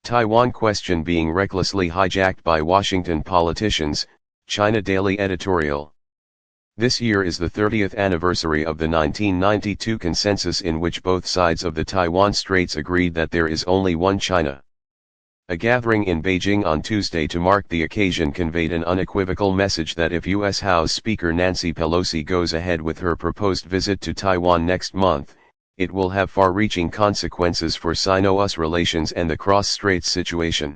Taiwan question being recklessly hijacked by Washington politicians, China Daily editorial. This year is the 30th anniversary of the 1992 consensus in which both sides of the Taiwan Straits agreed that there is only one China. A gathering in Beijing on Tuesday to mark the occasion conveyed an unequivocal message that if U.S. House Speaker Nancy Pelosi goes ahead with her proposed visit to Taiwan next month, it will have far-reaching consequences for Sino-US relations and the cross-straits situation.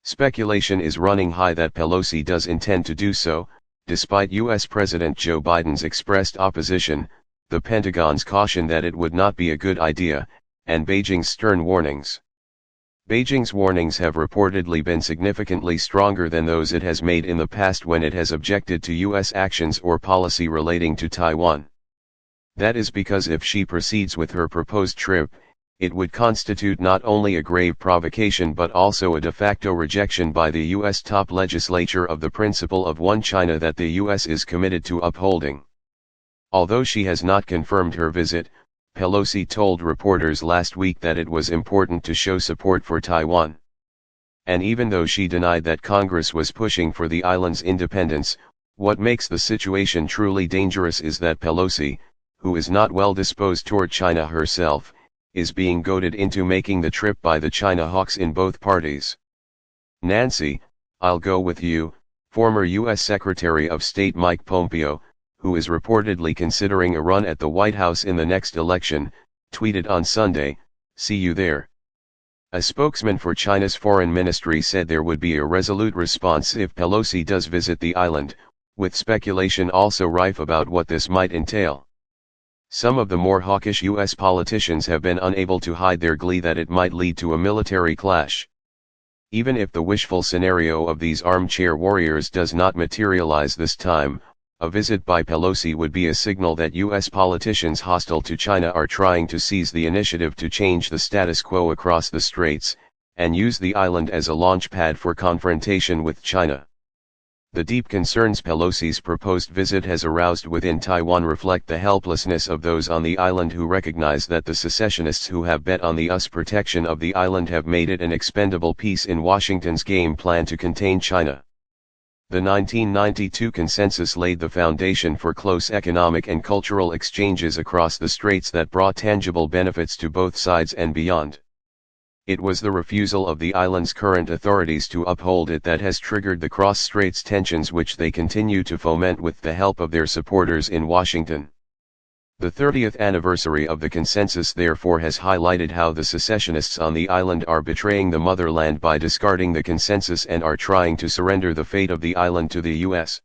Speculation is running high that Pelosi does intend to do so, despite U.S. President Joe Biden's expressed opposition, the Pentagon's caution that it would not be a good idea, and Beijing's stern warnings. Beijing's warnings have reportedly been significantly stronger than those it has made in the past when it has objected to U.S. actions or policy relating to Taiwan. That is because if she proceeds with her proposed trip, it would constitute not only a grave provocation but also a de facto rejection by the U.S. top legislature of the principle of one China that the U.S. is committed to upholding. Although she has not confirmed her visit, Pelosi told reporters last week that it was important to show support for Taiwan. And even though she denied that Congress was pushing for the island's independence, what makes the situation truly dangerous is that Pelosi, who is not well disposed toward China herself, is being goaded into making the trip by the China hawks in both parties. Nancy, I'll go with you, former U.S. Secretary of State Mike Pompeo, who is reportedly considering a run at the White House in the next election, tweeted on Sunday, "See you there." A spokesman for China's foreign ministry said there would be a resolute response if Pelosi does visit the island, with speculation also rife about what this might entail. Some of the more hawkish U.S. politicians have been unable to hide their glee that it might lead to a military clash. Even if the wishful scenario of these armchair warriors does not materialize this time, a visit by Pelosi would be a signal that U.S. politicians hostile to China are trying to seize the initiative to change the status quo across the straits, and use the island as a launch pad for confrontation with China. The deep concerns Pelosi's proposed visit has aroused within Taiwan reflect the helplessness of those on the island who recognize that the secessionists who have bet on the US protection of the island have made it an expendable piece in Washington's game plan to contain China. The 1992 consensus laid the foundation for close economic and cultural exchanges across the straits that brought tangible benefits to both sides and beyond. It was the refusal of the island's current authorities to uphold it that has triggered the cross-straits tensions which they continue to foment with the help of their supporters in Washington. The 30th anniversary of the consensus therefore has highlighted how the secessionists on the island are betraying the motherland by discarding the consensus and are trying to surrender the fate of the island to the U.S.